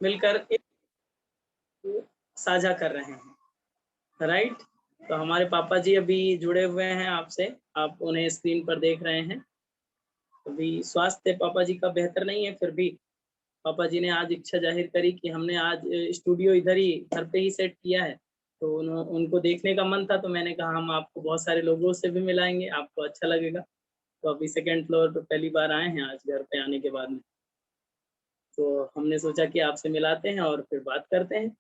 मिलकर एक साझा कर रहे हैं, राइट? तो हमारे पापा जी अभी जुड़े हुए हैं आपसे, आप उन्हें स्क्रीन पर देख रहे हैं। अभी स्वास्थ्य पापा जी का बेहतर नहीं है, फिर भी पापा जी ने आज इच्छा जाहिर करी कि हमने आज स्टूडियो इधर ही घर पे ही सेट किया है, तो उनको देखने का मन था, तो मैंने कहा हम आपको बहुत सारे लोगों से भी मिलाएँगे, आपको अच्छा लगेगा। तो अभी सेकंड फ्लोर पे पहली बार आए हैं आज घर पे आने के बाद में। तो हमने सोचा कि आपसे मिलाते हैं और फिर बात करते हैं,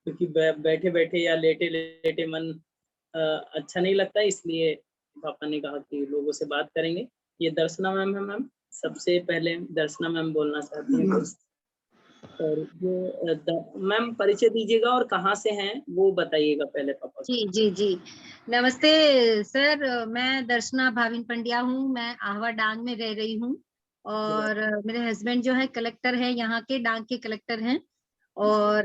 क्योंकि बैठे-बैठे या लेटे-लेटे मन अच्छा नहीं लगता, इसलिए पापा ने कहा कि लोगों से बात करेंगे। ये दर्शना मैम है मैम, सबसे पहले दर्शना मैम बोलना चाहती हैं कुछ। और ये मैम परिचय दीजिएगा और कहाँ से हैं वो बताइएगा पहले पापा को। जी जी जी, नमस्ते सर, मैं दर्शना भाविन पंड्या हूँ। मैं आहवा डांग में रह रही हूँ और मेरे हस्बैंड जो है कलेक्टर है, यहाँ के डांग के कलेक्टर हैं। और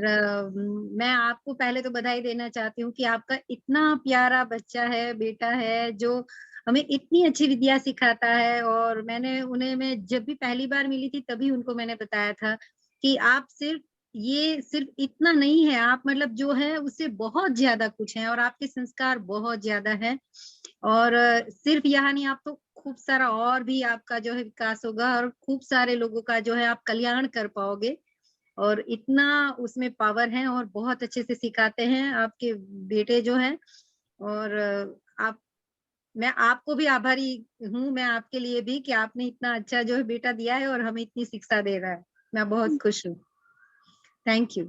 मैं आपको पहले तो बधाई देना चाहती हूँ कि आपका इतना प्यारा बच्चा है, बेटा है, जो हमें इतनी अच्छी विद्या सिखाता है। और मैं जब भी पहली बार मिली थी तभी उनको मैंने बताया था कि आप सिर्फ इतना नहीं है, आप मतलब जो है उससे बहुत ज्यादा कुछ है और आपके संस्कार बहुत ज्यादा है। और सिर्फ यहाँ नहीं, आप तो खूब सारा और भी आपका जो है विकास होगा और खूब सारे लोगों का जो है आप कल्याण कर पाओगे। और इतना उसमें पावर है और बहुत अच्छे से सिखाते हैं आपके बेटे जो है। और आप मैं आपको भी आभारी हूँ, मैं आपके लिए भी, कि आपने इतना अच्छा जो है बेटा दिया है और हमें इतनी शिक्षा दे रहा है। मैं बहुत खुश हूँ। Thank you.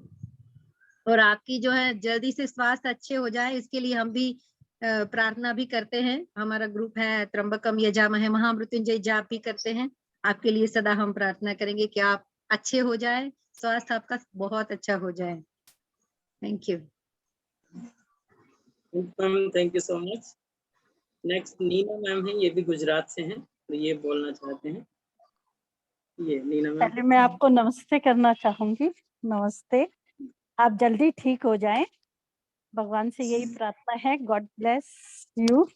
और आपकी जो है जल्दी से स्वास्थ्य अच्छे हो जाए, इसके लिए हम भी प्रार्थना भी करते हैं। हमारा ग्रुप है त्र्यंबकम यजामहे महामृत्युंजय जाप भी करते हैं। आपके लिए सदा हम प्रार्थना करेंगे कि आप अच्छे हो जाए, स्वास्थ्य आपका बहुत अच्छा हो जाए। Thank you ma'am, thank you so much. Next Nina ma'am है, ये भी गुजरात से हैं, तो ये बोलना चाहते हैं। ये नीना मैम। पहले मैं आपको नमस्ते करना चाहूंगी। नमस्ते, आप जल्दी ठीक हो जाएं, भगवान से यही प्रार्थना है। God bless you.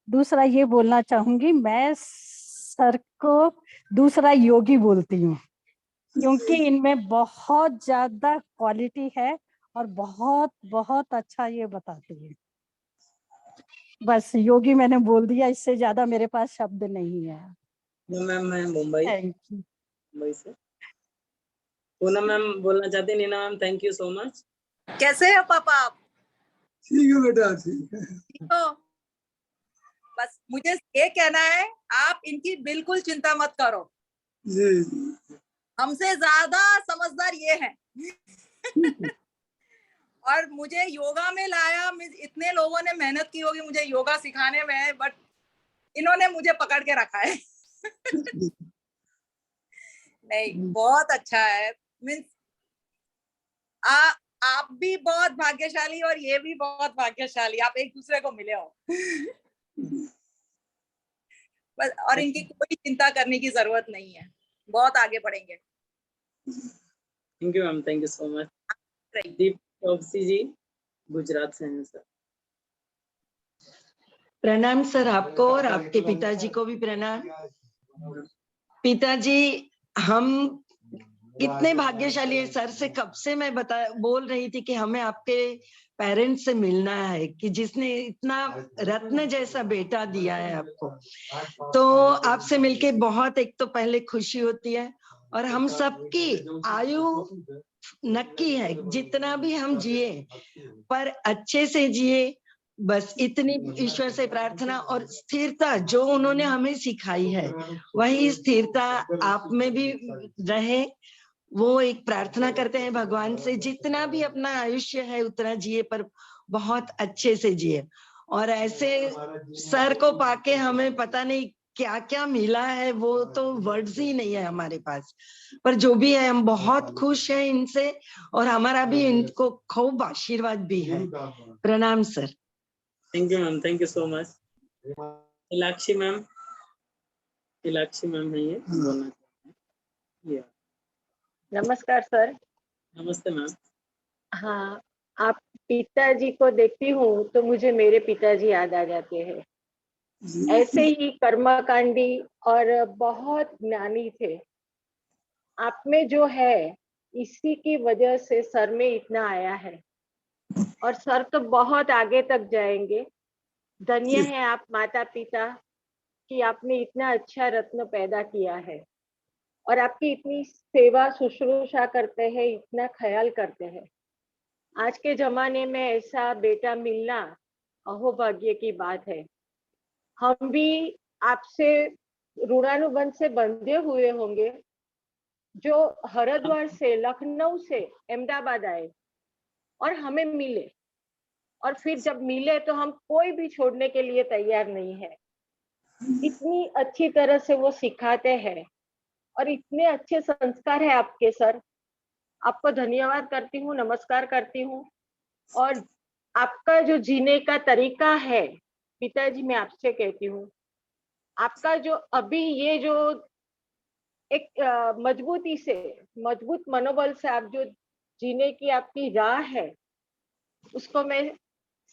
दूसरा ये बोलना चाहूंगी, मैं सर को दूसरा योगी बोलती हूँ, क्योंकि इनमें बहुत ज्यादा क्वालिटी है और बहुत बहुत अच्छा ये बताती है। बस योगी मैंने बोल दिया, इससे ज्यादा मेरे पास शब्द नहीं है। मैम मैं मुंबई थैंक यू। मुंबई से। पूनम मैम बोलना चाहते हैं। Nina ma'am, thank you so much. कैसे हो पापा आप? ठीक है बेटा, ठीक है। ठीक हो? बस मुझे ये कहना है, आप इनकी बिल्कुल चिंता मत करो। जी। हमसे ज्यादा समझदार ये है। और मुझे योगा में लाया, इतने लोगों ने मेहनत की होगी मुझे योगा सिखाने में, बट इन्होंने मुझे पकड़ के रखा है। नहीं, बहुत अच्छा है। मीन्स आप भी बहुत भाग्यशाली और ये भी बहुत भाग्यशाली, आप एक दूसरे को मिले हो। बस, और इनकी कोई चिंता करने की जरूरत नहीं है, बहुत आगे बढ़ेंगे। Thank you ma'am, thank you so much. Deep Chauksi ji Gujarat से हैं सर। प्रणाम सर आपको और आपके पिताजी को भी प्रणाम। पिताजी, हम कितने भाग्यशाली है। सर से कब से मैं बोल रही थी कि हमें आपके पेरेंट्स से मिलना है, कि जिसने इतना रत्न जैसा बेटा दिया है आपको। तो आपसे मिलके बहुत, एक तो पहले खुशी होती है, और हम सबकी आयु नक्की है, जितना भी हम जिए पर अच्छे से जिए, बस इतनी ईश्वर से प्रार्थना। और स्थिरता जो उन्होंने हमें सिखाई है, वही स्थिरता आप में भी रहे, वो एक प्रार्थना करते हैं भगवान से। जितना भी अपना आयुष्य है उतना जिए, पर बहुत अच्छे से जिए। और ऐसे सर को पाके हमें पता नहीं क्या क्या मिला है, वो तो वर्ड्स ही नहीं है हमारे पास। पर जो भी है, हम बहुत खुश हैं इनसे, और हमारा भी इनको खूब आशीर्वाद भी है। प्रणाम sir. Thank you ma'am, thank you so much. Ilakshi ma'am, Ilakshi ma'am है ये, बोलना चाहते हैं। नमस्कार सर। नमस्ते मैम। हाँ, आप पिताजी को देखती हूँ तो मुझे मेरे पिताजी याद आ जाते हैं। ऐसे ही कर्मकांडी और बहुत ज्ञानी थे। आप में जो है इसी की वजह से सर में इतना आया है, और सर तो बहुत आगे तक जाएंगे। धन्य है आप माता पिता कि आपने इतना अच्छा रत्न पैदा किया है और आपकी इतनी सेवा शुश्रूषा करते हैं, इतना ख्याल करते हैं। आज के जमाने में ऐसा बेटा मिलना अहोभाग्य की बात है। हम भी आपसे ऋणानुबंध से बंधे हुए होंगे, जो हरिद्वार से, लखनऊ से अहमदाबाद आए और हमें मिले, और फिर जब मिले तो हम कोई भी छोड़ने के लिए तैयार नहीं है। इतनी अच्छी तरह से वो सिखाते हैं और इतने अच्छे संस्कार है आपके सर। आपको धन्यवाद करती हूँ, नमस्कार करती हूँ। और आपका जो जीने का तरीका है पिताजी, मैं आपसे कहती हूँ, आपका जो अभी ये जो एक मजबूती से, मजबूत मनोबल से आप जो जीने की आपकी राह है, उसको मैं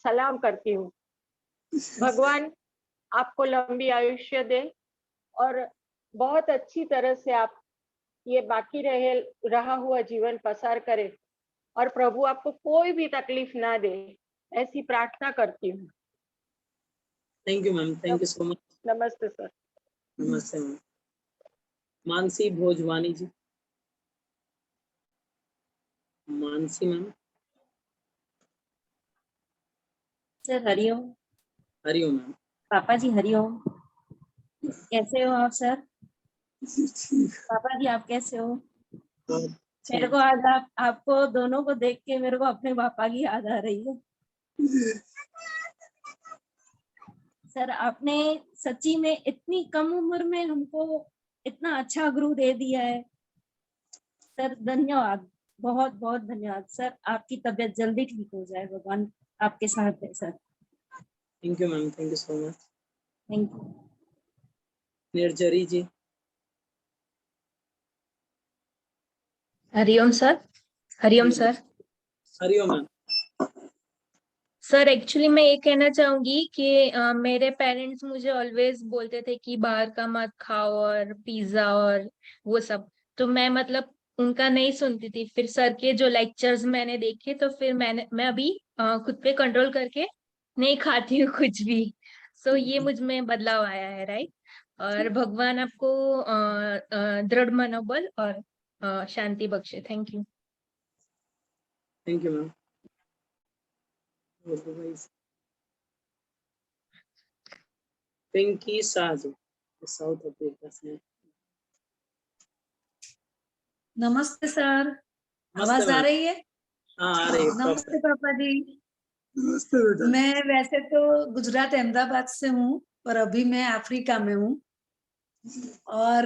सलाम करती हूँ। भगवान आपको लंबी आयुष्य दे और बहुत अच्छी तरह से आप ये बाकी रहा हुआ जीवन पसार करे, और प्रभु आपको कोई भी तकलीफ ना दे, ऐसी प्रार्थना करती हूँ। Thank you ma'am, thank you so much. नमस्ते सर। नमस्ते ma'am. Mansi Bhojwani ji. Mansi ma'am. Sir हरिओम। हरिओम मैम। पापा जी हरिओम। कैसे हो आप सर? पापा जी आप कैसे हो? मेरे को आज आपको दोनों को देख के मेरे को अपने पापा की याद आ रही है। सर आपने सच्ची में इतनी कम उम्र में हमको इतना अच्छा गुरु दे दिया है सर, धन्यवाद, बहुत बहुत धन्यवाद सर। आपकी तबीयत जल्दी ठीक हो जाए, भगवान आपके साथ है sir. Thank you ma'am, thank you so much. Thank you. Nirjari ji. हरिओम सर। हरिओम सर। हरिओम मैम। सर एक्चुअली मैं ये कहना चाहूंगी कि मेरे पेरेंट्स मुझे ऑलवेज बोलते थे कि बाहर का मत खाओ और पिज्जा और वो सब, तो मैं मतलब उनका नहीं सुनती थी। फिर सर के जो लेक्चर्स मैंने देखे तो फिर मैं अभी खुद पे कंट्रोल करके नहीं खाती हूँ कुछ भी। सो ये मुझ में बदलाव आया है, राइट। और भगवान आपको दृढ़ मनोबल और शांति बख्शे। Thank you. Thank you ma'am. Pinky Shah ji, South Africa से। नमस्ते सर। नमस्ते आवाज आ मैम। रही है? हाँ आ रही है। नमस्ते पापा जी। नमस्ते बेटा। मैं वैसे तो गुजरात अहमदाबाद से हूँ, पर अभी मैं अफ्रीका में हूँ। और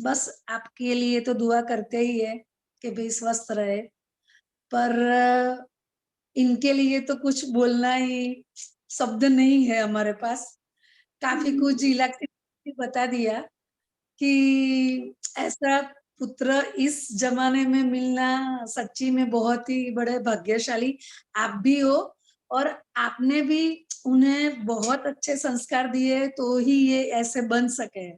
बस आपके लिए तो दुआ करते ही है कि भी स्वस्थ रहे, पर इनके लिए तो कुछ बोलना ही शब्द नहीं है हमारे पास। काफी कुछ इलाके बता दिया कि ऐसा पुत्र इस जमाने में मिलना सच्ची में बहुत ही बड़े भाग्यशाली आप भी हो, और आपने भी उन्हें बहुत अच्छे संस्कार दिए तो ही ये ऐसे बन सके।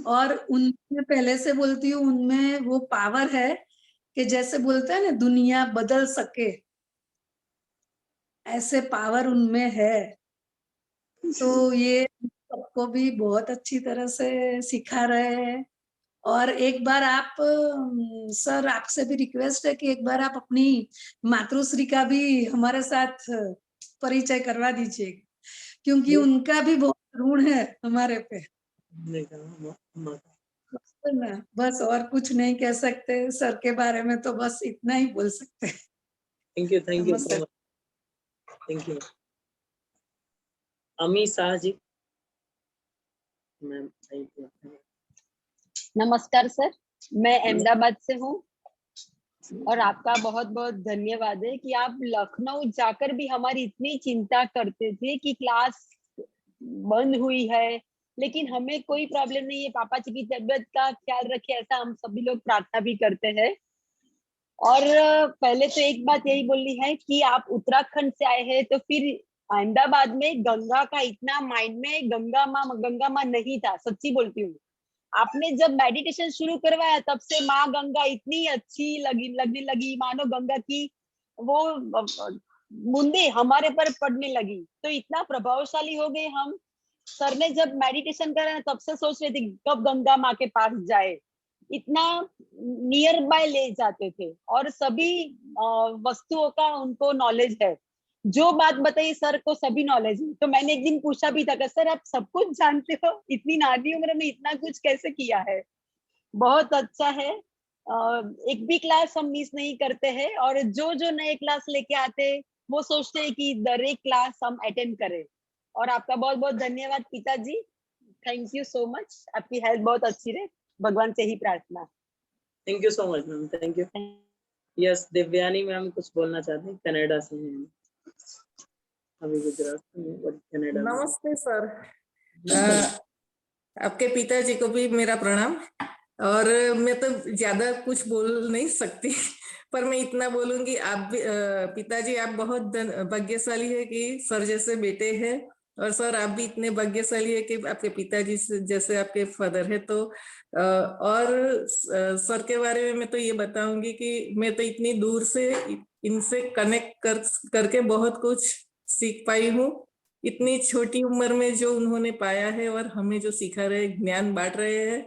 और उनमें पहले से बोलती हूँ, उनमें वो पावर है कि जैसे बोलते हैं ना दुनिया बदल सके, ऐसे पावर उनमें है। तो ये सबको भी बहुत अच्छी तरह से सिखा रहे हैं। और एक बार आप सर, आपसे भी रिक्वेस्ट है कि एक बार आप अपनी मातृश्री का भी हमारे साथ परिचय करवा दीजिए, क्योंकि उनका भी बहुत ऋण है हमारे पे। बस और कुछ नहीं कह सकते सर के बारे में, तो बस इतना ही बोल सकते हैं। Thank you so much. Thank you. अमी शाह जी। मैम नमस्कार सर, मैं अहमदाबाद से हूँ और आपका बहुत बहुत धन्यवाद है कि आप लखनऊ जाकर भी हमारी इतनी चिंता करते थे कि क्लास बंद हुई है, लेकिन हमें कोई प्रॉब्लम नहीं है। पापा जी की तबीयत का ख्याल रखे, ऐसा हम सभी लोग प्रार्थना भी करते हैं। और पहले तो एक बात यही बोलनी है कि आप उत्तराखंड से आए हैं, तो फिर अहमदाबाद में गंगा का इतना माइंड में गंगा माँ नहीं था, सच्ची बोलती हूँ। आपने जब मेडिटेशन शुरू करवाया तब से माँ गंगा इतनी अच्छी लगने लगी, मानो गंगा की वो बूंदे हमारे पर पड़ने लगी, तो इतना प्रभावशाली हो गए हम। सर ने जब मेडिटेशन करा तब से सोच रहे थे कब गंगा माँ के पास जाए, इतना नियर बाय ले जाते थे और सभी वस्तुओं का उनको नॉलेज है। जो बात बताई सर को सभी नॉलेज है। तो मैंने एक दिन पूछा भी था कि सर आप सब कुछ जानते हो, इतनी नानी उम्र में इतना कुछ कैसे किया है। बहुत अच्छा है। एक भी क्लास हम मिस नहीं करते हैं और जो जो नए क्लास लेके आते वो सोचते हैं कि दर एक क्लास हम अटेंड करें। और आपका बहुत बहुत धन्यवाद पिताजी, थैंक यू सो मच। आपकी हेल्थ बहुत अच्छी रहे, भगवान से ही प्रार्थना। Thank you so much ma'am, thank you. Yes, Divyani ma'am कुछ बोलना चाहते हैं, कनाडा से हैं अभी, गुजरात में बट कनाडा में। नमस्ते सर, आपके पिताजी को भी मेरा प्रणाम। और मैं तो ज्यादा कुछ बोल नहीं सकती पर मैं इतना बोलूंगी, आप भी पिताजी आप बहुत भाग्यशाली है कि सर जैसे बेटे हैं, और सर आप भी इतने भाग्यशाली है कि आपके पिताजी जैसे आपके फादर है। तो और सर के बारे में मैं तो ये बताऊंगी कि मैं तो इतनी दूर से इनसे कनेक्ट करके बहुत कुछ सीख पाई हूँ। इतनी छोटी उम्र में जो उन्होंने पाया है और हमें जो सिखा रहे, ज्ञान बांट रहे हैं,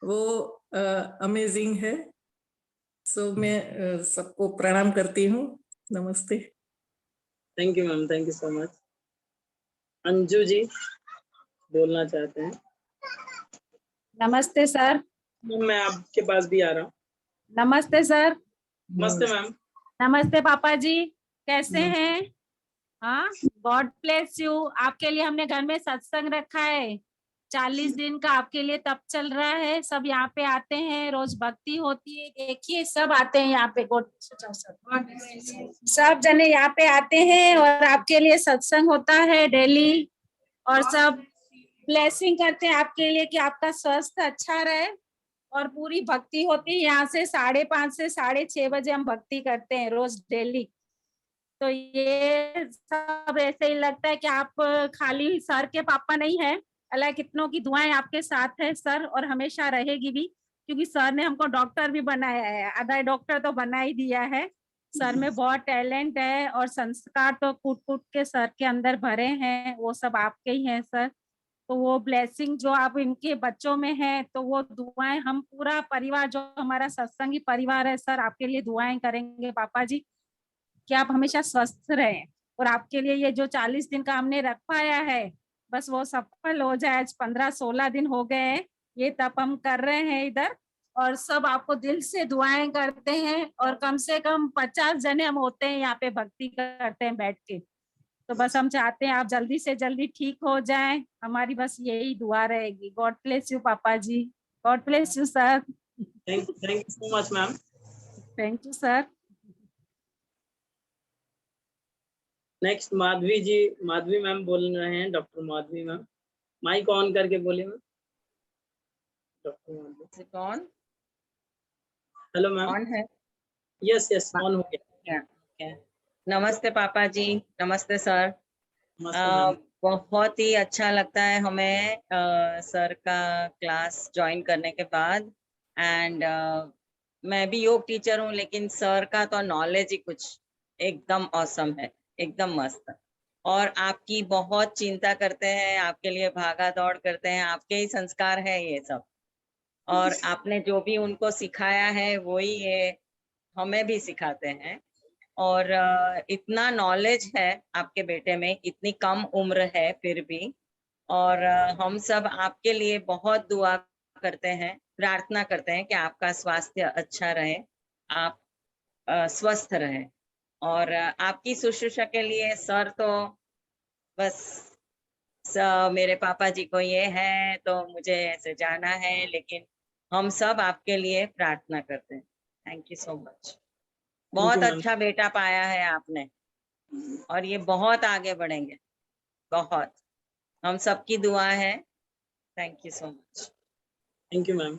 वो अमेजिंग है। सो मैं सबको प्रणाम करती हूँ। नमस्ते। Thank you ma'am, thank you so much. Anju ji बोलना चाहते हैं। नमस्ते सर। मैं आपके पास भी आ रहा हूँ। नमस्ते सर। नमस्ते मैम। नमस्ते पापा जी, कैसे हैं? हाँ, गॉड ब्लेस यू। आपके लिए हमने घर में सत्संग रखा है, 40 दिन का आपके लिए तब चल रहा है। सब यहाँ पे आते हैं, रोज भक्ति होती है। देखिए सब आते हैं यहाँ पे, सब जने यहाँ पे आते हैं और आपके लिए सत्संग होता है डेली, और सब ब्लेसिंग करते हैं आपके लिए कि आपका स्वास्थ्य अच्छा रहे। और पूरी भक्ति होती है यहाँ से 5:30 से 6:30 बजे हम भक्ति करते हैं रोज डेली। तो ये सब ऐसे ही लगता है कि आप खाली सर के पापा नहीं है, अल्लाह कितनों की दुआएं आपके साथ है सर, और हमेशा रहेगी भी, क्योंकि सर ने हमको डॉक्टर भी बनाया है, आधा डॉक्टर तो बना ही दिया है। सर में बहुत टैलेंट है और संस्कार तो कूट कूट के सर के अंदर भरे हैं, वो सब आपके ही हैं सर। तो वो ब्लेसिंग जो आप इनके बच्चों में है, तो वो दुआएं हम पूरा परिवार, जो हमारा सत्संगी परिवार है सर, आपके लिए दुआएं करेंगे पापा जी कि आप हमेशा स्वस्थ रहें। और आपके लिए ये जो 40 दिन का हमने रख पाया है, बस वो सफल हो जाए। आज 15-16 दिन हो गए हैं ये तब हम कर रहे हैं इधर, और सब आपको दिल से दुआएं करते हैं। और कम से कम 50 जने हम होते हैं यहाँ पे, भक्ति करते हैं बैठ के। तो बस हम चाहते हैं आप जल्दी से जल्दी ठीक हो जाएं, हमारी बस यही दुआ रहेगी। गॉड ब्लेस यू पापा जी, God bless you sir. Thank you so much ma'am. Thank you sir. Next Madhavi ji, Madhavi ma'am बोल रहे हैं, doctor Madhavi ma'am. Mic on करके बोलिए मैम। डॉक्टर माधवी कौन? Hello ma'am. ऑन है? यस यस, ऑन हो गया। नमस्ते पापा जी, नमस्ते सर। नमस्ते बहुत ही अच्छा लगता है हमें सर का क्लास ज्वाइन करने के बाद। एंड मैं भी योग टीचर हूँ, लेकिन सर का तो नॉलेज ही कुछ एकदम ऑसम है, एकदम मस्त। और आपकी बहुत चिंता करते हैं, आपके लिए भागा दौड़ करते हैं, आपके ही संस्कार है ये सब। और आपने जो भी उनको सिखाया है वही ये हमें भी सिखाते हैं। और इतना नॉलेज है आपके बेटे में, इतनी कम उम्र है फिर भी। और हम सब आपके लिए बहुत दुआ करते हैं, प्रार्थना करते हैं कि आपका स्वास्थ्य अच्छा रहे, आप स्वस्थ रहे। और आपकी शुश्रूषा के लिए सर तो बस मेरे पापा जी को ये है तो मुझे ऐसे जाना है, लेकिन हम सब आपके लिए प्रार्थना करते हैं। Thank you so much. बहुत अच्छा बेटा पाया है आपने, और ये बहुत आगे बढ़ेंगे, बहुत। हम सबकी दुआ है। Thank you so much. Thank you ma'am.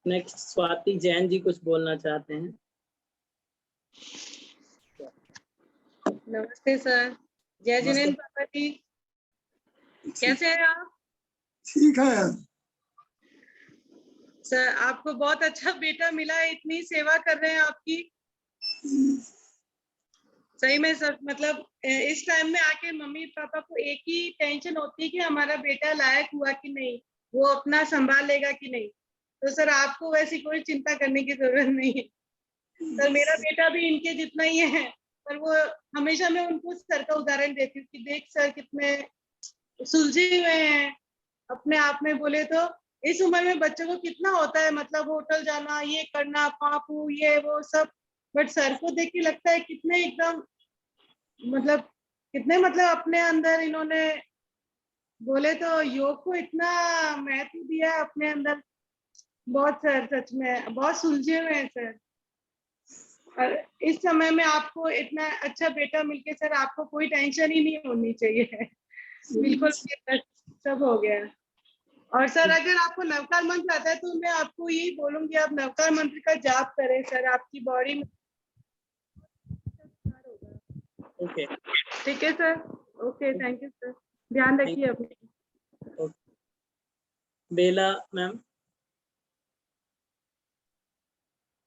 Next Swati Jain ji कुछ बोलना चाहते हैं। नमस्ते सर। जय जिनेन्द्र पापा जी, कैसे हैं आप? ठीक है। सर आपको बहुत अच्छा बेटा मिला है, इतनी सेवा कर रहे हैं आपकी। सही में सर, मतलब इस टाइम में आके मम्मी पापा को एक ही टेंशन होती है कि हमारा बेटा लायक हुआ कि नहीं, वो अपना संभाल लेगा कि नहीं। तो सर आपको वैसी कोई चिंता करने की जरूरत नहीं है। सर मेरा बेटा भी इनके जितना ही है, पर वो हमेशा मैं उनको सर का उदाहरण देती हूँ कि देख सर कितने सुलझे हुए हैं अपने आप में। बोले तो इस उम्र में बच्चों को कितना होता है, मतलब होटल जाना, ये करना, पापू ये वो सब, बट सर को देख के लगता है कितने एकदम मतलब अपने अंदर इन्होंने, बोले तो योग को इतना महत्व दिया है अपने अंदर। बहुत सर सच में बहुत सुलझे हुए हैं सर। और इस समय में आपको इतना अच्छा बेटा मिलके सर आपको कोई टेंशन ही नहीं होनी चाहिए। बिल्कुल सब हो गया। और सर अगर आपको नवकार मंत्र आता है तो मैं आपको यही बोलूंगी, आप नवकार मंत्र का जाप करें सर, आपकी बॉडी में। ओके ठीक है sir, okay thank you sir, ध्यान रखिए अपने। बेला मैम।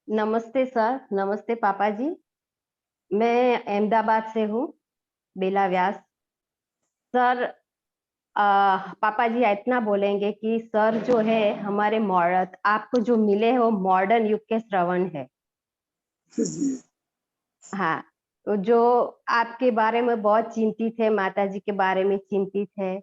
नमस्ते सर, नमस्ते पापा जी। मैं अहमदाबाद से हूँ, बेला व्यास। सर पापा जी इतना बोलेंगे कि सर जो है हमारे आपको जो मिले हैं वो मॉडर्न युग के श्रवण है। हाँ, तो जो आपके बारे में बहुत चिंतित है, माता जी के बारे में चिंतित है,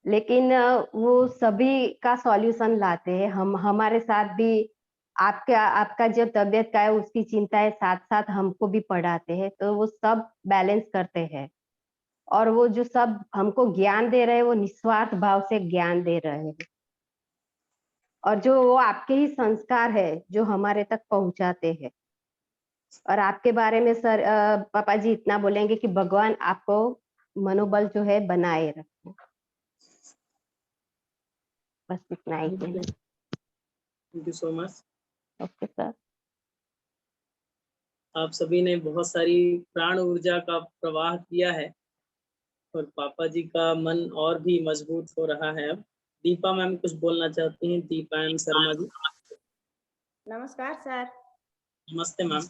लेकिन वो सभी का सॉल्यूशन लाते हैं। हम हमारे साथ भी आपका जो तबीयत का है उसकी चिंता है, साथ साथ हमको भी पढ़ाते हैं, तो वो सब बैलेंस करते हैं। और वो जो सब हमको ज्ञान दे रहे हैं वो निस्वार्थ भाव से ज्ञान दे रहे हैं। और जो वो आपके ही संस्कार है जो हमारे तक पहुंचाते हैं। और आपके बारे में सर पापा जी इतना बोलेंगे कि भगवान आपको मनोबल जो है बनाए रखे। बस इतना ही कहना। Thank you so much. Okay sir. आप सभी ने बहुत सारी प्राण ऊर्जा का प्रवाह किया है और पापा जी का मन और भी मजबूत हो रहा है। अब दीपा मैम कुछ बोलना चाहती हैं। दीपा एम शर्मा जी। नमस्कार सर। नमस्ते मैम।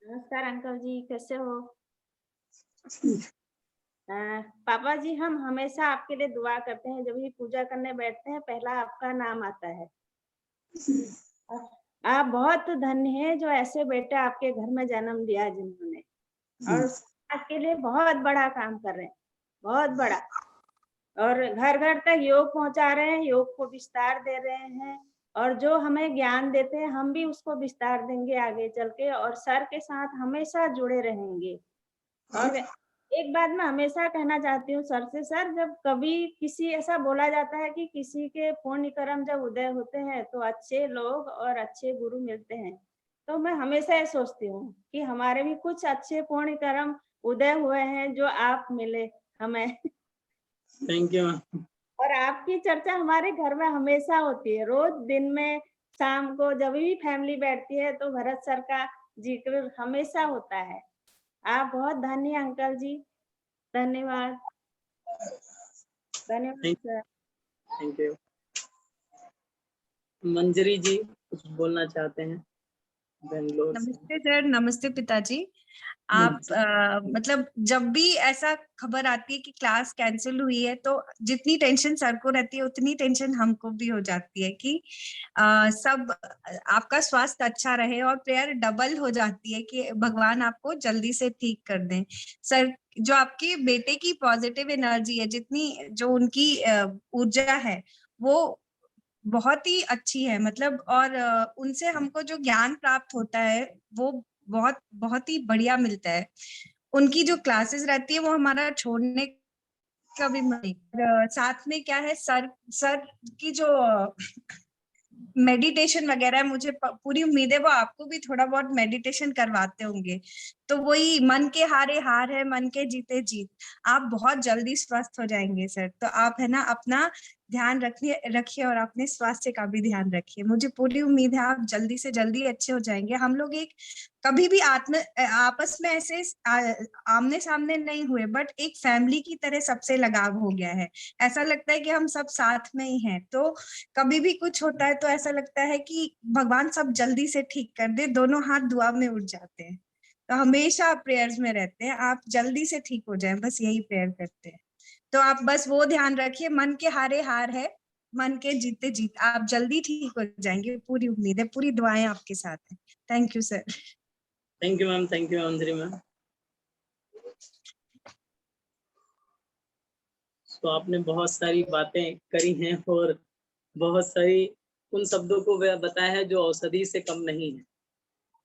नमस्कार अंकल जी, कैसे हो? पापा जी हम हमेशा आपके लिए दुआ करते हैं, जब भी पूजा करने बैठते हैं पहला आपका नाम आता है। आप बहुत धन्य हैं जो ऐसे बेटे आपके घर में जन्म दिया जिन्होंने, और आपके लिए बहुत बड़ा काम कर रहे हैं, बहुत बड़ा। और घर घर तक योग पहुंचा रहे हैं, योग को विस्तार दे रहे हैं, और जो हमें ज्ञान देते हैं हम भी उसको विस्तार देंगे आगे चल के, और सर के साथ हमेशा जुड़े रहेंगे। और एक बात मैं हमेशा कहना चाहती हूँ सर से, सर जब कभी किसी ऐसा बोला जाता है कि किसी के पुण्य कर्म जब उदय होते हैं तो अच्छे लोग और अच्छे गुरु मिलते हैं, तो मैं हमेशा ये सोचती हूँ कि हमारे भी कुछ अच्छे पुण्य कर्म उदय हुए हैं जो आप मिले हमें। Thank you. और आपकी चर्चा हमारे घर में हमेशा होती है, रोज दिन में शाम को जब भी फैमिली बैठती है तो भरत सर का जिक्र हमेशा होता है। आप बहुत धन्य अंकल जी, धन्यवाद। धन्यवाद sir. Thank you. Manjari ji कुछ बोलना चाहते हैं बेंगलोर से। नमस्ते सर, नमस्ते पिताजी। आप मतलब जब भी ऐसा खबर आती है कि क्लास कैंसिल हुई है तो जितनी टेंशन सर को रहती है उतनी टेंशन हमको भी हो जाती है कि सब आपका स्वास्थ्य अच्छा रहे, और प्रेयर डबल हो जाती है कि भगवान आपको जल्दी से ठीक कर दें। सर जो आपके बेटे की पॉजिटिव एनर्जी है, जितनी जो उनकी ऊर्जा है वो बहुत ही अच्छी है, मतलब। और उनसे हमको जो ज्ञान प्राप्त होता है वो बहुत बहुत ही बढ़िया मिलता है। उनकी जो क्लासेस रहती है वो हमारा छोड़ने का भी मन नहीं। साथ में क्या है, सर की जो मेडिटेशन वगैरह है, मुझे पूरी उम्मीद है वो आपको भी थोड़ा बहुत मेडिटेशन करवाते होंगे। तो वही मन के हारे हार है, मन के जीते जीत। आप बहुत जल्दी स्वस्थ हो जाएंगे सर। तो आप है ना अपना ध्यान रखिए और अपने स्वास्थ्य का भी ध्यान रखिए। मुझे पूरी उम्मीद है आप जल्दी से जल्दी अच्छे हो जाएंगे। हम लोग एक कभी भी आपस में ऐसे आमने सामने नहीं हुए, बट एक फैमिली की तरह सबसे लगाव हो गया है। ऐसा लगता है कि हम सब साथ में ही हैं। तो कभी भी कुछ होता है तो ऐसा लगता है कि भगवान सब जल्दी से ठीक कर दे, दोनों हाथ दुआ में उठ जाते हैं। तो हमेशा आप प्रेयर्स में रहते हैं, आप जल्दी से ठीक हो जाएं, बस यही प्रेयर करते हैं। तो आप बस वो ध्यान रखिए, मन के हारे हार है, मन के जीते जीत। आप जल्दी ठीक हो जाएंगे, पूरी उम्मीद है, पूरी दुआएं आपके साथ हैं। Thank you sir. Thank you ma'am, thank you Anjali ma'am. तो आपने बहुत सारी बातें करी हैं और बहुत सारी उन शब्दों को बताया है जो औषधि से कम नहीं है,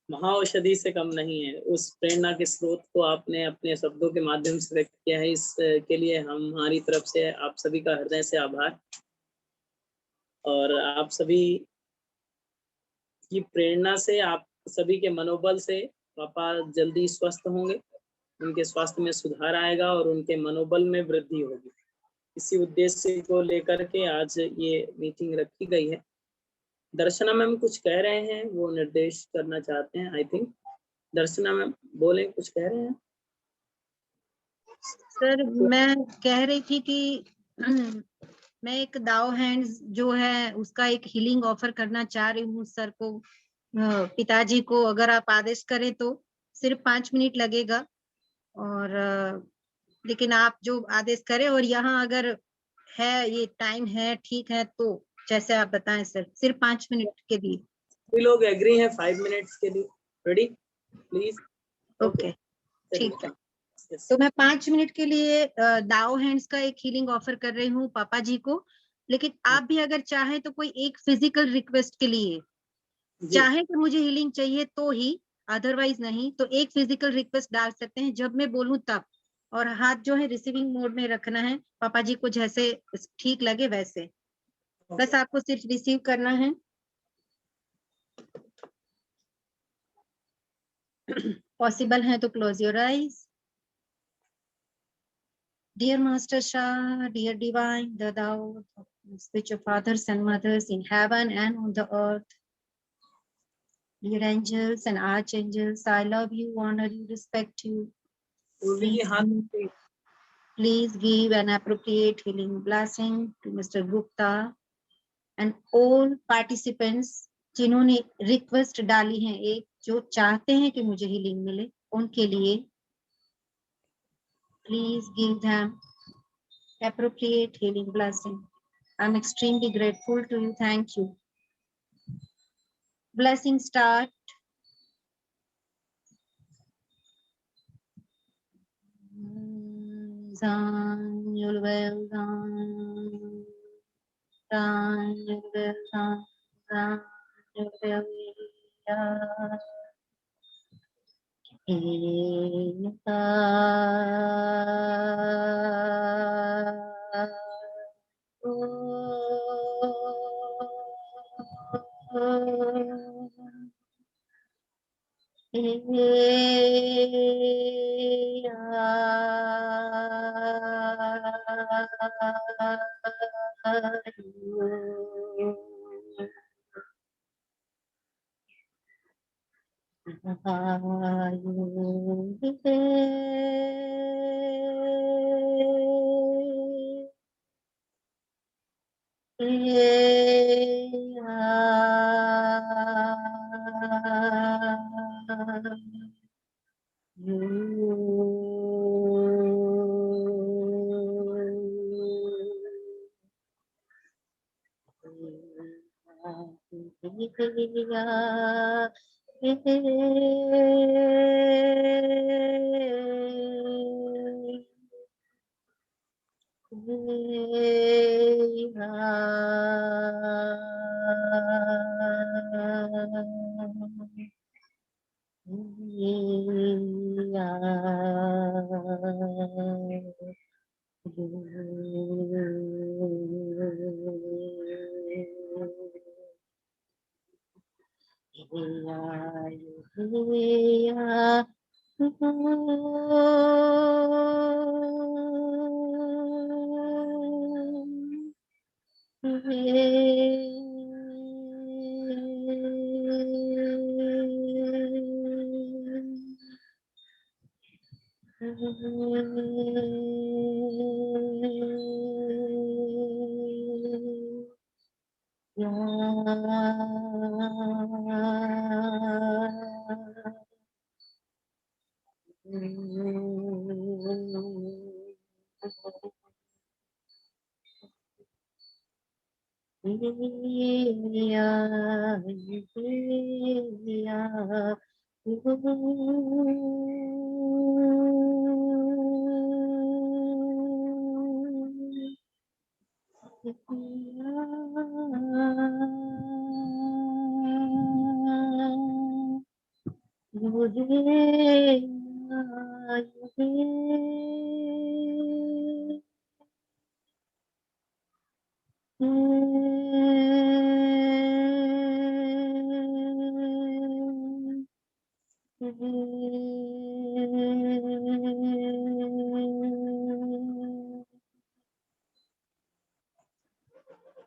महाऔषधि से कम नहीं है। उस प्रेरणा के स्रोत को आपने अपने शब्दों के माध्यम से व्यक्त किया है। इसके लिए हमारी तरफ से आप सभी का हृदय से आभार। और आप सभी की प्रेरणा से, आप सभी के मनोबल से पापा जल्दी स्वस्थ होंगे, उनके स्वास्थ्य में सुधार आएगा और उनके मनोबल में वृद्धि होगी। इसी उद्देश्य को लेकर के आज ये मीटिंग रखी गई है। दर्शना मैम कुछ कह रहे हैं, वो निर्देश करना चाहते हैं। आई थिंक दर्शना मैम बोले, कुछ कह रहे हैं। सर मैं कह रही थी कि मैं एक दाव हैंड्स जो है उसका एक हीलिंग ऑफर करना चाह रही हूँ सर को, पिताजी को। अगर आप आदेश करें तो सिर्फ 5 मिनट लगेगा, और लेकिन आप जो आदेश करें, और यहाँ अगर है ये टाइम है ठीक है तो जैसे आप बताएं सर, सिर्फ 5 मिनट के लिए। कोई लोग एग्री हैं 5 मिनट्स के लिए? Ready please? ओके ठीक है। तो मैं 5 मिनट के लिए दाव हैंड्स का एक हीलिंग ऑफर कर रही हूँ पापा जी को। लेकिन आप भी अगर चाहें तो कोई एक फिजिकल रिक्वेस्ट के लिए चाहे कि मुझे हीलिंग चाहिए तो ही, अदरवाइज नहीं, तो एक फिजिकल रिक्वेस्ट डाल सकते हैं जब मैं बोलूं तब। और हाथ जो है रिसीविंग मोड में रखना है, पापा जी को जैसे ठीक लगे वैसे। बस आपको सिर्फ रिसीव करना है। पॉसिबल है तो close your eyes. Dear Master Shah, dear Divine, the Thou, which your fathers and mothers in heaven and on the earth, dear angels and archangels, I love you, honor you, respect you. Please give an appropriate healing blessing to Mr. Gupta and all participants जिन्होंने request डाली है, एक जो चाहते हैं कि मुझे healing मिले, उनके लिए please give them appropriate healing blessing. I'm extremely grateful to you. Thank you. Blessing start. Zan, you'll well done. Zan, you'll well done. Zan, you'll well done.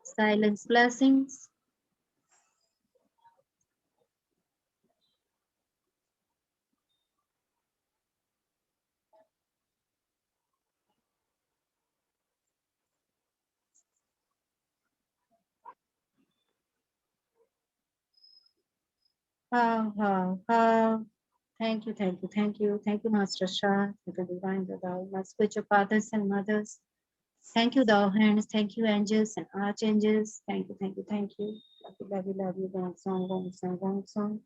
Silence blessings. Thank you, thank you, thank you. Thank you, Master Shah. Thank you, Divine Dada, my spiritual fathers and mothers. Thank you, thou hands. Thank you, angels and archangels. Thank you, thank you, thank you. Love you, love you, love you. Gong song, gong song, gong song.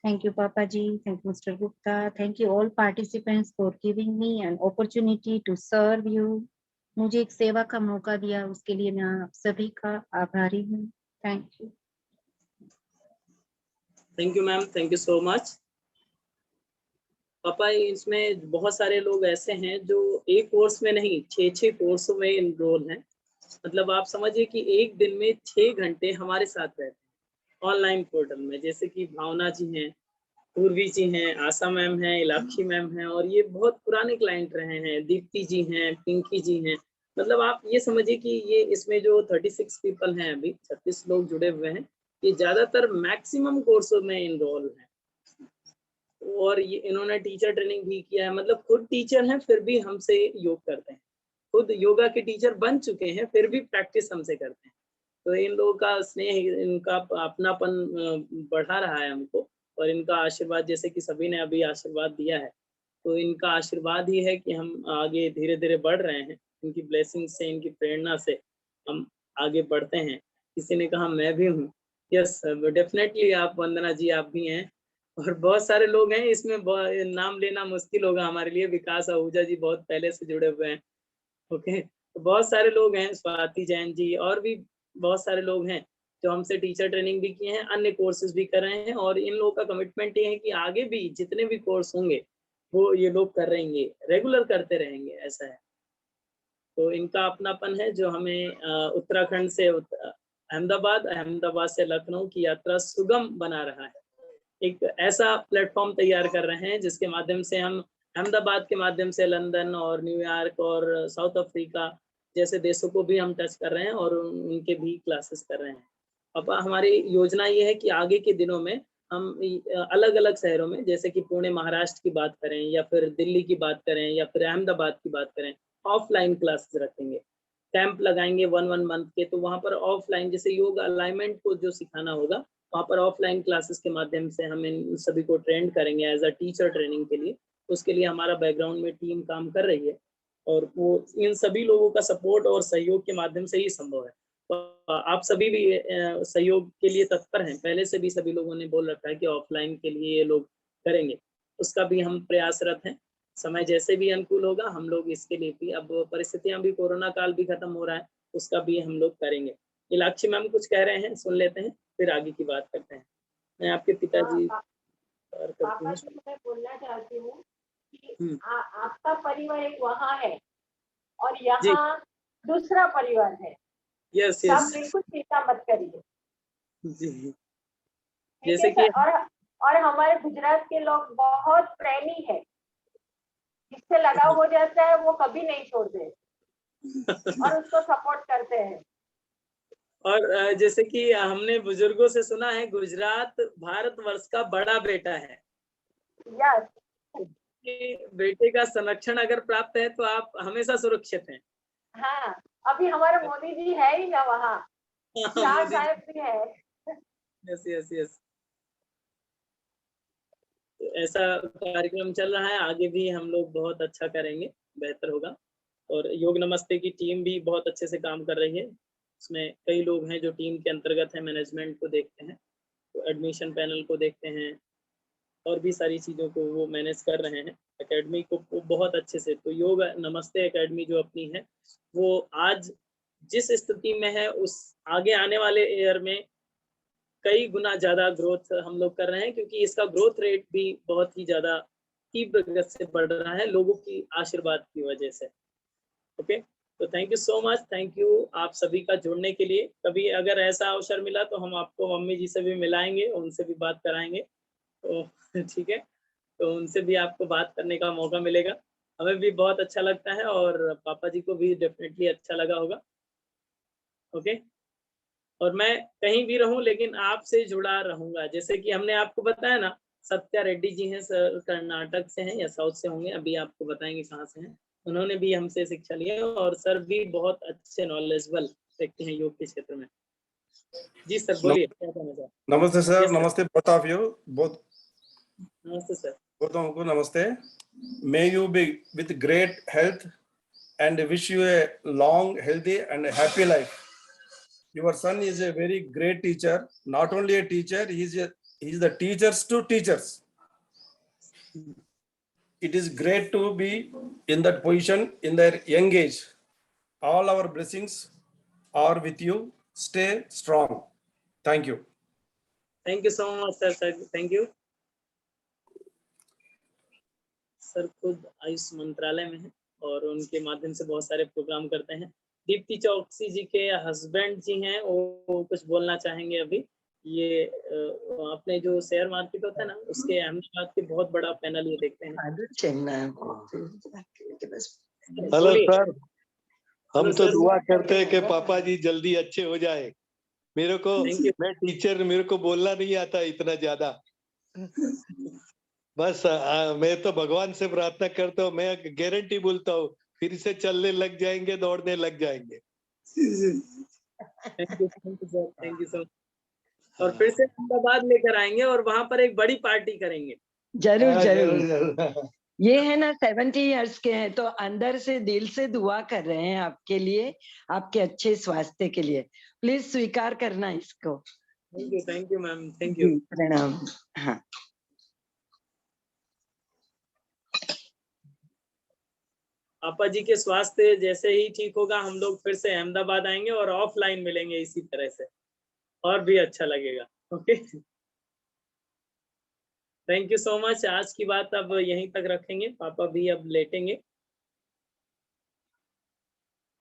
Thank you, Papa Ji. Thank you, Mr. Gupta. Thank you, all participants, for giving me an opportunity to serve you. मुझे एक सेवा का मौका दिया, उसके लिए मैं आप सभी का आभारी हूँ. Thank you. Thank you ma'am, thank you so much. पापा, इसमें बहुत सारे लोग ऐसे हैं जो एक कोर्स में नहीं 6 कोर्सों में इनरोल हैं. मतलब आप समझिए कि एक दिन में 6 घंटे हमारे साथ रहते हैं ऑनलाइन पोर्टल में. जैसे कि भावना जी हैं, पूर्वी जी हैं, आशा मैम हैं, इलाक्षी मैम हैं, और ये बहुत पुराने क्लाइंट रहे हैं. दीप्ति जी हैं, पिंकी जी हैं. मतलब आप ये समझिए कि ये इसमें जो 36 पीपल हैं, अभी 36 लोग जुड़े हुए हैं, ये ज्यादातर मैक्सिमम कोर्सों में इनरोल हैं. और ये इन्होंने टीचर ट्रेनिंग भी किया है. मतलब खुद टीचर हैं फिर भी हमसे योग करते हैं. खुद योगा के टीचर बन चुके हैं फिर भी प्रैक्टिस हमसे करते हैं. तो इन लोगों का स्नेह, इनका अपनापन बढ़ा रहा है हमको. और इनका आशीर्वाद, जैसे कि सभी ने अभी आशीर्वाद दिया है, तो इनका आशीर्वाद ही है कि हम आगे धीरे धीरे बढ़ रहे हैं. इनकी ब्लेसिंग से, इनकी प्रेरणा से हम आगे बढ़ते हैं. किसी ने कहा मैं भी हूँ. यस डेफिनेटली, आप वंदना जी आप भी हैं. और बहुत सारे लोग हैं इसमें, नाम लेना मुश्किल होगा हमारे लिए. विकास आहूजा जी बहुत पहले से जुड़े हुए हैं. ओके, तो बहुत सारे लोग हैं, स्वाति जैन जी, और भी बहुत सारे लोग हैं जो हमसे टीचर ट्रेनिंग भी किए हैं, अन्य कोर्सेज भी कर रहे हैं. और इन लोगों का कमिटमेंट ये है कि आगे भी जितने भी कोर्स होंगे वो ये लोग कर रहेंगे, रेगुलर करते रहेंगे, ऐसा है. तो इनका अपनापन है जो हमें उत्तराखंड से अहमदाबाद से लखनऊ की यात्रा सुगम बना रहा है. एक ऐसा प्लेटफॉर्म तैयार कर रहे हैं जिसके माध्यम से हम अहमदाबाद के माध्यम से लंदन और न्यूयॉर्क और साउथ अफ्रीका जैसे देशों को भी हम टच कर रहे हैं और उनके भी क्लासेस कर रहे हैं. अब हमारी योजना ये है कि आगे के दिनों में हम अलग अलग शहरों में, जैसे कि पुणे महाराष्ट्र की बात करें, या फिर दिल्ली की बात करें, या फिर अहमदाबाद की बात करें, ऑफलाइन क्लासेस रखेंगे. कैंप लगाएंगे 1 मंथ के. तो वहाँ पर ऑफलाइन, जैसे योग अलाइनमेंट को जो सिखाना होगा, वहाँ पर ऑफलाइन क्लासेस के माध्यम से हम इन सभी को ट्रेंड करेंगे एज अ टीचर ट्रेनिंग के लिए. उसके लिए हमारा बैकग्राउंड में टीम काम कर रही है, और वो इन सभी लोगों का सपोर्ट और सहयोग के माध्यम से ही संभव है. तो आप सभी भी सहयोग के लिए तत्पर हैं. पहले से भी सभी लोगों ने बोल रखा है कि ऑफलाइन के लिए ये लोग करेंगे. उसका भी हम प्रयासरत हैं. समय जैसे भी अनुकूल होगा हम लोग इसके लिए भी, अब परिस्थितियां भी, कोरोना काल भी खत्म हो रहा है, उसका भी हम लोग करेंगे. इलाक्षी मैम कुछ कह रहे हैं, सुन लेते हैं, फिर आगे की बात करते हैं. मैं आपके पिताजी पापा जी, मैं बोलना चाहती हूँ कि आपका परिवार एक वहाँ है और यहाँ दूसरा परिवार है. यस सब बिल्कुल चिंता मत करिए. जी. जैसे कि और और हमारे गुजरात के लोग बहुत प्रेमी है, जिससे लगाव हो जाता है वो कभी नहीं छोड़ते और उसको सपोर्ट करते हैं। और जैसे कि हमने बुजुर्गों से सुना है, गुजरात भारतवर्ष का बड़ा बेटा है। यस, बेटे का संरक्षण अगर प्राप्त है तो आप हमेशा सुरक्षित हैं। हाँ, अभी हमारे मोदी जी है ही ना वहाँ, शाह मोदी साहब भी है। यस यस यस, ऐसा कार्यक्रम चल रहा है, आगे भी हम लोग बहुत अच्छा करेंगे, बेहतर होगा। और योग नमस्ते की टीम भी बहुत अच्छे से काम कर रही है। इसमें कई लोग हैं जो टीम के अंतर्गत है, मैनेजमेंट को देखते हैं, तो एडमिशन पैनल को देखते हैं, और भी सारी चीज़ों को वो मैनेज कर रहे हैं, एकेडमी को बहुत अच्छे से। तो योग नमस्ते एकेडमी जो अपनी है, वो आज जिस स्थिति में है, उस आगे आने वाले ईयर में कई गुना ज़्यादा ग्रोथ हम लोग कर रहे हैं, क्योंकि इसका ग्रोथ रेट भी बहुत ही ज़्यादा तीव्र गति से बढ़ रहा है, लोगों की आशीर्वाद की वजह से। ओके, तो thank you so much, thank you आप सभी का जुड़ने के लिए। कभी अगर ऐसा अवसर मिला तो हम आपको मम्मी जी से भी मिलाएंगे, उनसे भी बात कराएंगे, तो ठीक है, तो उनसे भी आपको बात करने का मौका मिलेगा। हमें भी बहुत अच्छा लगता है और पापा जी को भी डेफिनेटली अच्छा लगा होगा। ओके, और मैं कहीं भी रहूं लेकिन आपसे जुड़ा रहूंगा। जैसे कि हमने आपको बताया ना, सत्या रेड्डी जी हैं सर, कर्नाटक से हैं या साउथ से होंगे, अभी आपको बताएंगे कहाँ से हैं। उन्होंने भी हमसे शिक्षा ली है और सर भी बहुत अच्छे नॉलेजेबल व्यक्ति हैं योग के क्षेत्र में। जी सर बोलिए, क्या कहना चाहते हैं? नमस्ते सर। Yes, sir. नमस्ते both of you, both नमस्ते सर। को नमस्ते। May you be with great health and wish you a long, healthy and happy life. Your son is a very great teacher. Not only a teacher, he is the teachers to teachers. It is great to be in that position in their young age. All our blessings are with you. Stay strong. Thank you. Thank you so much sir, thank you. Sir खुद आयुष मंत्रालय में है और उनके माध्यम से बहुत सारे प्रोग्राम करते हैं। दीप्ति चौकसी जी के हस्बैंड जी हैं, वो कुछ बोलना चाहेंगे अभी। ये अपने जो शेयर मार्केट होता है ना, उसके अहमदाबाद के बहुत बड़ा पैनल ये देखते हैं। हेलो सर, हम तो दुआ करते हैं कि पापा जी जल्दी अच्छे हो जाए। मेरे को, मैं टीचर, मेरे को बोलना नहीं आता इतना ज्यादा। बस मैं तो भगवान से प्रार्थना करता हूँ, मैं गारंटी बोलता हूँ फिर से चलने लग जाएंगे, दौड़ने लग जाएंगे। Thank you sir, thank you so much. और फिर से अहमदाबाद लेकर आएंगे और वहां पर एक बड़ी पार्टी करेंगे। जरूर जरूर। ये है ना 70 इयर्स के हैं, तो अंदर से दिल से दुआ कर रहे हैं आपके लिए, आपके अच्छे स्वास्थ्य के लिए। प्लीज स्वीकार करना इसको। Thank you ma'am, thank you. प्रणाम। हाँ, पापा जी के स्वास्थ्य जैसे ही ठीक होगा, हम लोग फिर से अहमदाबाद आएंगे और ऑफलाइन मिलेंगे इसी तरह से, और भी अच्छा लगेगा। Okay, thank you so much. आज की बात अब यहीं तक रखेंगे, पापा भी अब लेटेंगे।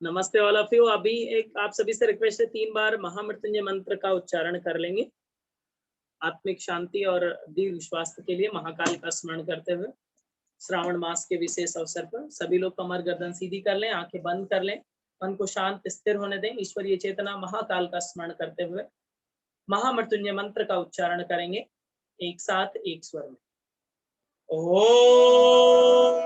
नमस्ते ऑल ऑफ यू। अभी एक आप सभी से रिक्वेस्ट है, 3 बार महामृत्युंजय मंत्र का उच्चारण कर लेंगे आत्मिक शांति और दीर्घ स्वास्थ्य के लिए, महाकाल का स्मरण करते हुए। श्रावण मास के विशेष अवसर पर सभी लोग कमर गर्दन सीधी कर लें, आंखें बंद कर लें, मन को शांत स्थिर होने दें। ईश्वरीय चेतना महाकाल का स्मरण करते हुए महामृत्युंजय मंत्र का उच्चारण करेंगे एक साथ, एक स्वर में। ओम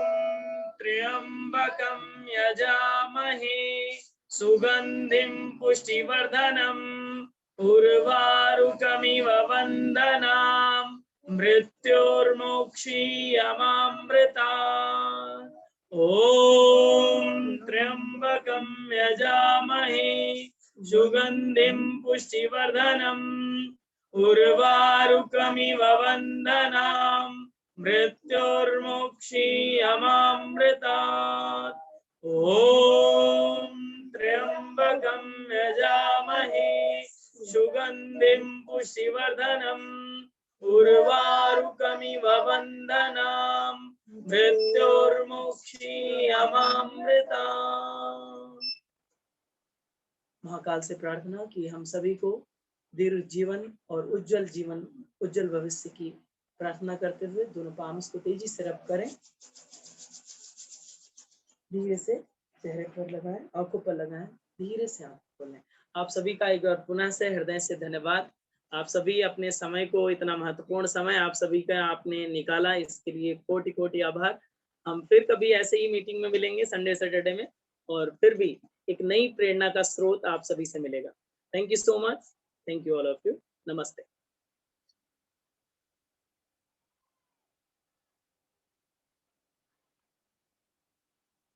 त्र्यंबकं यजामहे सुगंधिं पुष्टिवर्धनम् उर्वारुकमिव वन्दनाम् मृत्योर्मुक्षीयमामृतात्। ओम त्र्यंबकं यजामहे सुगंधिं पुष्टिवर्धनम् उर्वारुकमिव वन्दनाम् मृत्योर्मुक्षीयमामृतात्। ओम त्र्यंबकं यजामहे सुगंधिं पुष्टिवर्धनम् उर्वारुकमिव वन्दनाम् मृत्योर्मुक्षीयमामृतात्। महाकाल से प्रार्थना कि हम सभी को दीर्घ जीवन और उज्जवल भविष्य की प्रार्थना करते हुए दोनों पाम्स को तेजी से रब करें, धीरे से चेहरे पर लगाएं, आंखों पर लगाएं, धीरे से आंख खोलें। आप सभी का एक बार पुनः से हृदय से धन्यवाद। आप सभी अपने समय को, इतना महत्वपूर्ण समय आप सभी का आपने निकाला, इसके लिए कोटि कोटि आभार। हम फिर कभी ऐसे ही मीटिंग में मिलेंगे संडे सैटरडे में, और फिर भी एक नई प्रेरणा का स्रोत आप सभी से मिलेगा। Thank you so much. Thank you all of you. नमस्ते।